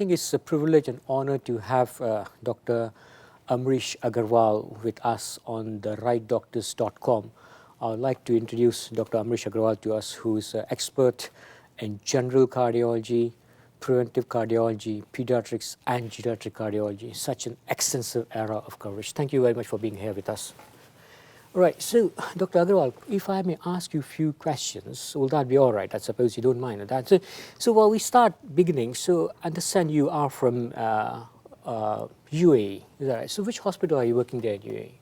think it's a privilege and honor to have Dr. Amrish Agrawal with us on TheRightDoctors.com. I would like to introduce Dr. Amrish Agrawal to us, who is an expert in general cardiology, preventive cardiology, pediatrics, and geriatric cardiology. Such an extensive era of coverage. Thank you very much for being here with us. All right, so Dr. Agrawal, if I may ask you a few questions, will that be all right? I suppose you don't mind that. So while we start beginning, so I understand you are from UAE, is that right? So which hospital are you working there in UAE?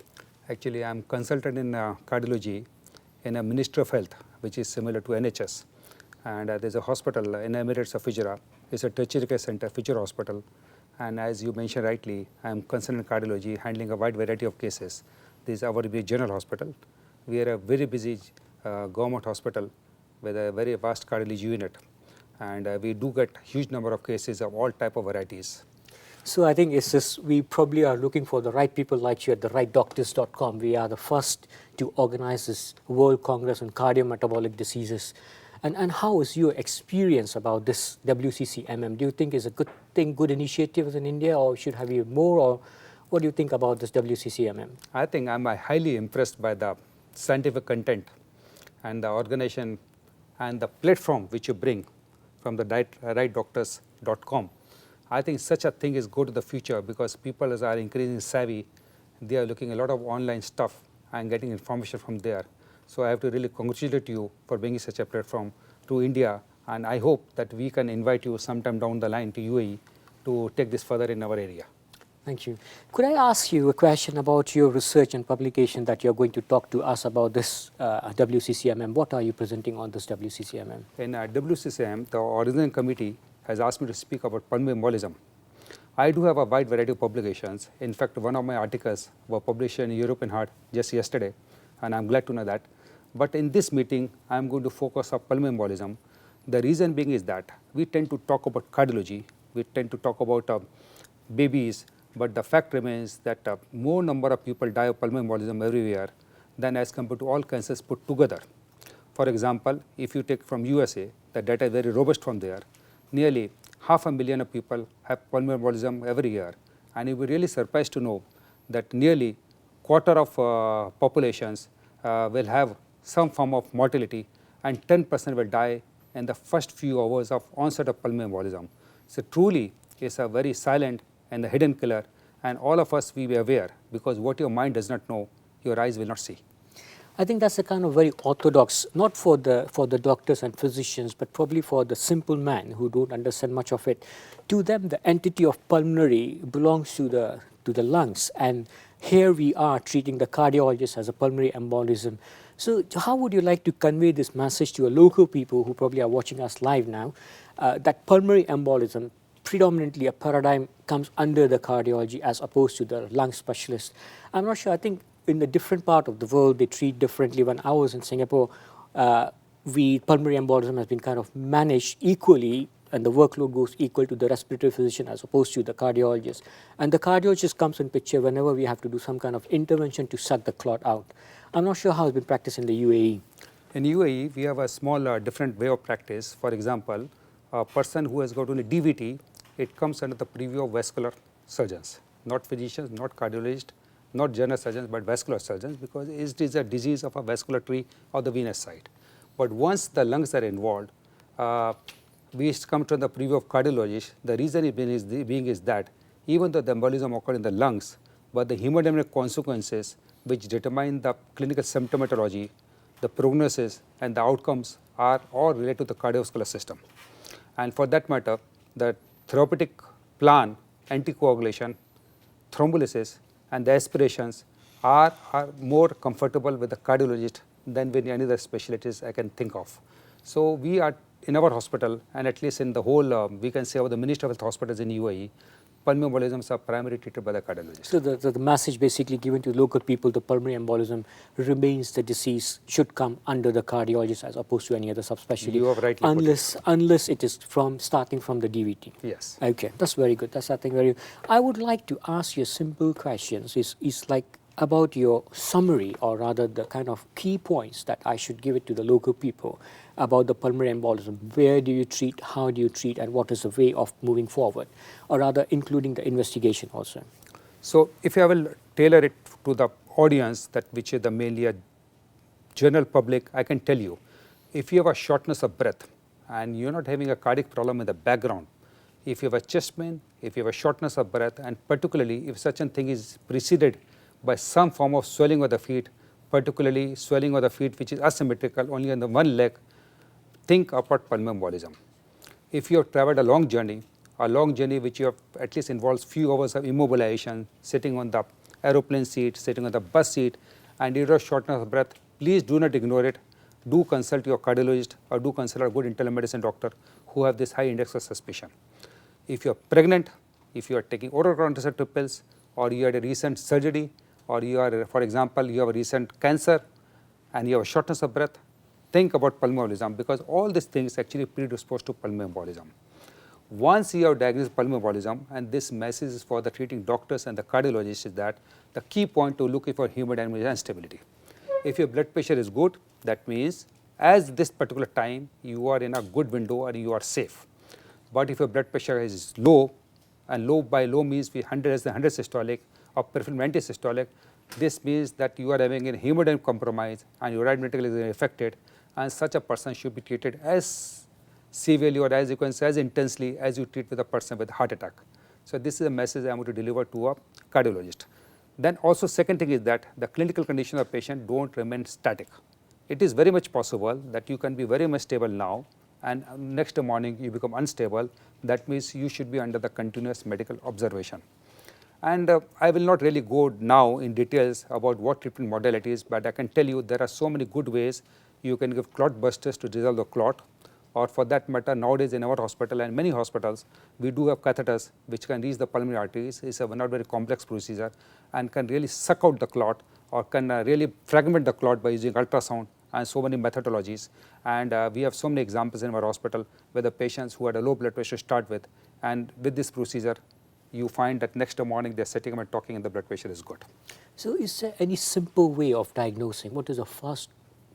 Actually, I'm consultant in cardiology in a Ministry of Health, which is similar to NHS. And there's a hospital in Emirates of Fujra. It's a tertiary care center, Fujra Hospital. And as you mentioned rightly, I'm consultant in cardiology, handling a wide variety of cases. This is our big general hospital. We are a very busy government hospital with a very vast cardiology unit. And we do get huge number of cases of all type of varieties. So I think it's just, we probably are looking for the right people like you at TheRightDoctors.com. We are the first to organize this World Congress on Cardiometabolic Diseases. And how is your experience about this WCCMM? Do you think it's a good thing, good initiative in India, or should have you more, or what do you think about this WCCMM? I think I'm highly impressed by the scientific content and the organization and the platform which you bring from the TheRightDoctors.com. I think such a thing is good to the future because people are increasingly savvy. They are looking a lot of online stuff and getting information from there. So I have to really congratulate you for bringing such a platform to India, and I hope that we can invite you sometime down the line to UAE to take this further in our area. Thank you. Could I ask you a question about your research and publication that you're going to talk to us about this WCCMM? What are you presenting on this WCCMM? In WCCMM, the original committee has asked me to speak about pulmonary embolism. I do have a wide variety of publications. In fact, one of my articles were published in European Heart just yesterday, and I'm glad to know that. But in this meeting, I'm going to focus on pulmonary embolism. The reason being is that we tend to talk about cardiology, we tend to talk about babies, but the fact remains that more number of people die of pulmonary embolism every year than as compared to all cancers put together. For example, if you take from USA, the data is very robust from there. Nearly 500,000 of people have pulmonary embolism every year, and you will be really surprised to know that nearly quarter of populations will have some form of mortality, and 10% will die in the first few hours of onset of pulmonary embolism. So truly, it's a very silent and the hidden killer, and all of us will be aware, because what your mind does not know, your eyes will not see. I think that's a kind of very orthodox, not for the doctors and physicians, but probably for the simple man who don't understand much of it. To them, the entity of pulmonary belongs to the lungs, and here we are treating the cardiologist as a pulmonary embolism. So how would you like to convey this message to your local people who probably are watching us live now, that pulmonary embolism, predominantly a paradigm, comes under the cardiology as opposed to the lung specialist? I'm not sure. I think in the different part of the world, they treat differently. When I was in Singapore, pulmonary embolism has been kind of managed equally, and the workload goes equal to the respiratory physician as opposed to the cardiologist. And the cardiologist comes in picture whenever we have to do some kind of intervention to suck the clot out. I'm not sure how it's been practiced in the UAE. In UAE, we have a small different way of practice. For example, a person who has got only DVT, it comes under the purview of vascular surgeons, not physicians, not cardiologists, not general surgeons, but vascular surgeons, because it is a disease of a vascular tree or the venous side. But once the lungs are involved, we come to the purview of cardiologists. The reason is that even though the embolism occurred in the lungs, but the hemodynamic consequences which determine the clinical symptomatology, the prognosis, and the outcomes are all related to the cardiovascular system. And for that matter, the therapeutic plan, anticoagulation, thrombolysis, and the aspirations are more comfortable with the cardiologist than with any other specialties I can think of. So we are in our hospital, and at least in the whole, we can say, of the Ministry of Health hospitals in UAE, pulmonary embolisms are primarily treated by the cardiologist. So the message basically given to local people, the pulmonary embolism remains the disease, should come under the cardiologist as opposed to any other subspecialty. You have rightly put it. Unless it is starting from the DVT. Yes. Okay, that's very good. That's, I think, very. I would like to ask you a simple question. It's like about your summary, or rather the kind of key points that I should give it to the local people about the pulmonary embolism. Where do you treat, how do you treat, and what is the way of moving forward, or rather including the investigation also? So, if I will tailor it to the audience, that which is the mainly a general public, I can tell you, if you have a shortness of breath and you are not having a cardiac problem in the background, if you have a chest pain, if you have a shortness of breath, and particularly if such a thing is preceded by some form of swelling of the feet, particularly swelling of the feet which is asymmetrical only on the one leg, think about pulmonary embolism. If you have traveled a long journey which you have at least involves few hours of immobilization, sitting on the aeroplane seat, sitting on the bus seat, and you have shortness of breath, please do not ignore it. Do consult your cardiologist or do consult a good internal medicine doctor who have this high index of suspicion. If you are pregnant, if you are taking oral contraceptive pills, or you had a recent surgery, or you are, for example, you have a recent cancer and you have a shortness of breath, think about pulmonary embolism, because all these things actually predispose to pulmonary embolism. Once you have diagnosed pulmonary embolism, and this message is for the treating doctors and the cardiologists, is that the key point to look for hemodynamic is instability. If your blood pressure is good, that means as this particular time you are in a good window and you are safe. But if your blood pressure is low, and low by low means we 100 as the 100 systolic or peripheral anti-systolic, this means that you are having a hemodynamic compromise and your right ventricle is affected, and such a person should be treated as severely, or as you can say as intensely as you treat with a person with heart attack. So, this is a message I am going to deliver to a cardiologist. Then also second thing is that the clinical condition of patient do not remain static. It is very much possible that you can be very much stable now and next morning you become unstable. That means you should be under the continuous medical observation. And I will not really go now in details about what treatment modalities, but I can tell you there are so many good ways you can give clot busters to dissolve the clot, or for that matter nowadays in our hospital and many hospitals we do have catheters which can reach the pulmonary arteries. It is a not very complex procedure and can really suck out the clot, or can really fragment the clot by using ultrasound and so many methodologies. And we have so many examples in our hospital where the patients who had a low blood pressure start with, and with this procedure you find that next morning they are sitting up and talking and the blood pressure is good. So, is there any simple way of diagnosing? What is a first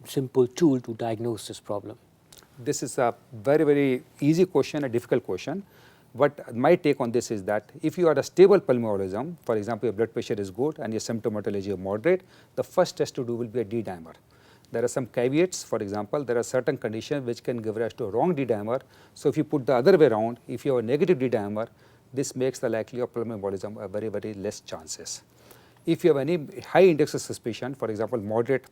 simple tool to diagnose this problem? This is a very, very easy question, a difficult question. But my take on this is that if you are a stable pulmonary embolism, for example, your blood pressure is good and your symptomatology is moderate, the first test to do will be a D-dimer. There are some caveats. For example, there are certain conditions which can give rise to a wrong D-dimer. So, if you put the other way around, if you have a negative D-dimer, this makes the likelihood of pulmonary embolism a very, very less chances. If you have any high index of suspicion, for example, moderate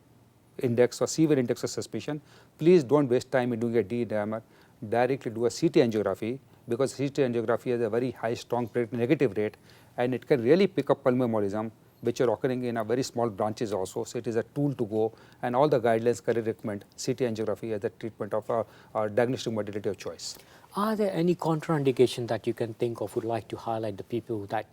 index or severe index of suspicion, please do not waste time in doing a D-dimer. Directly do a CT angiography, because CT angiography has a very high strong predictive negative rate and it can really pick up pulmonary embolism which are occurring in a very small branches also. So, it is a tool to go, and all the guidelines currently recommend CT angiography as a treatment of a diagnostic modality of choice. Are there any contraindications that you can think of, would like to highlight the people that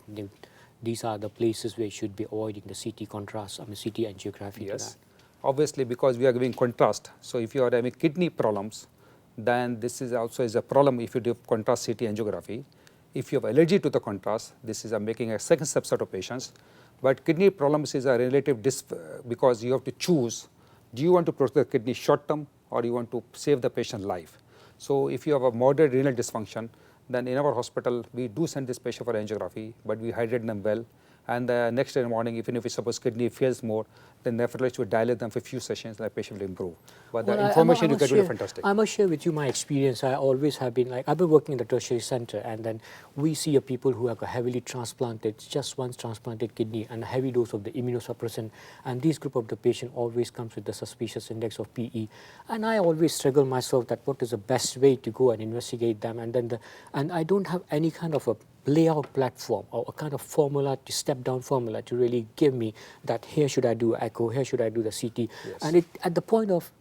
these are the places where you should be avoiding the CT contrast, CT angiography? Yes, obviously because we are giving contrast. So, if you are having kidney problems, then this is also is a problem if you do contrast CT angiography. If you have allergy to the contrast, this is making a second subset of patients. But kidney problems is a relative because you have to choose, do you want to protect the kidney short term or you want to save the patient life. So, if you have a moderate renal dysfunction, then in our hospital we do send this patient for angiography, but we hydrate them well, and the next day morning, even if we suppose kidney fails more, then nephrologist will dilate them for a few sessions and the patient will improve. But the information you get will be fantastic. I must share with you my experience. I always have been like, I've been working in the tertiary center, and then we see a people who have a heavily transplanted, just once transplanted kidney and a heavy dose of the immunosuppressant, and this group of the patient always comes with the suspicious index of PE. And I always struggle myself that what is the best way to go and investigate them, and then and I don't have any kind of a layout platform or a kind of formula, to step down formula to really give me that here should I do echo, here should I do the CT. Yes. And it, at the point of,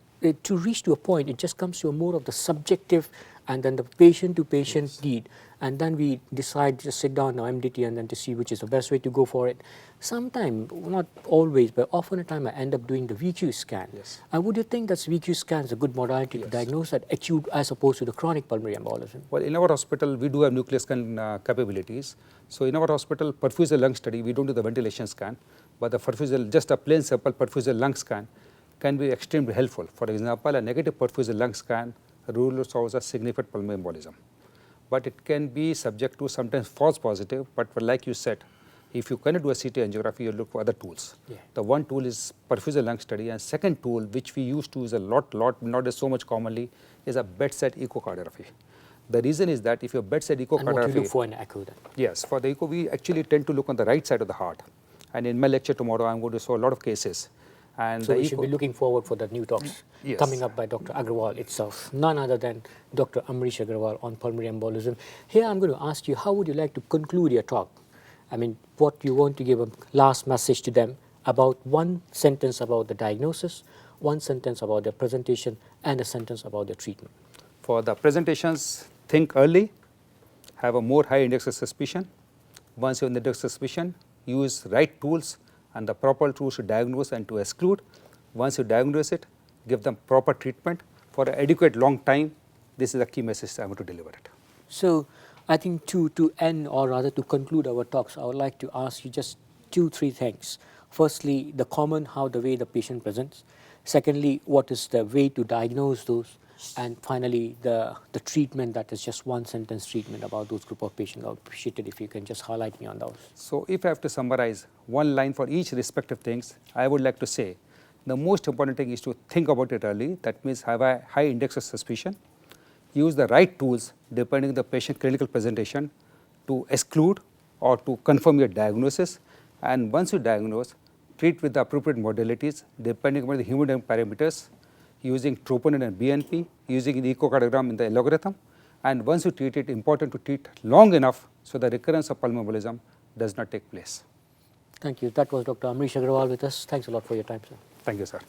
to reach to a point, it just comes to a more of the subjective and then the patient to patient need, and then we decide to sit down on MDT and then to see which is the best way to go for it. Sometimes, not always, but often a time I end up doing the VQ scan. Yes. And would you think that VQ scan is a good modality to diagnose that acute as opposed to the chronic pulmonary embolism? Well, in our hospital we do have nuclear scan capabilities. So, in our hospital perfusion lung study we do not do the ventilation scan, but the perfusional, just a plain simple perfusional lung scan can be extremely helpful. For example, a negative perfusional lung scan rules out a significant pulmonary embolism. But it can be subject to sometimes false positive, but like you said, if you cannot do a CT angiography, you look for other tools. Yeah. The one tool is perfusional lung study, and second tool, which we used to use a lot, not so much commonly, is a bedside echocardiography. The reason is that if your bedside echocardiography, And what you look for in echo then? yes, for the echo, we actually tend to look on the right side of the heart. And in my lecture tomorrow, I'm going to show a lot of cases. And So the we should echo, be looking forward for the new talks Yes. coming up by Dr. Agrawal itself, none other than Dr. Amrish Agrawal on pulmonary embolism. Here I'm going to ask you, how would you like to conclude your talk? I mean, what you want to give a last message to them about one sentence about the diagnosis, one sentence about the presentation, and a sentence about the treatment. for the presentations, think early, have a more high index of suspicion. Once you have the index of suspicion, use right tools and the proper tools to diagnose and to exclude. Once you diagnose it, give them proper treatment for an adequate long time. This is the key message I want to deliver it. So I think to end, or rather to conclude our talks, I would like to ask you just 2-3 things. Firstly, the common, how the way the patient presents. Secondly, what is the way to diagnose those? And finally, the treatment, that is just one sentence treatment about those group of patients. I would appreciate it if you can just highlight me on those. So if I have to summarize one line for each respective things, I would like to say the most important thing is to think about it early. That means have a high index of suspicion. Use the right tools depending on the patient clinical presentation to exclude or to confirm your diagnosis. And once you diagnose, treat with the appropriate modalities depending on the hemodynamic parameters, using troponin and BNP, using the echocardiogram in the algorithm. And once you treat it, important to treat long enough so the recurrence of pulmonary embolism does not take place. Thank you. That was Dr. Amrish Agrawal with us. Thanks a lot for your time, sir. Thank you, sir.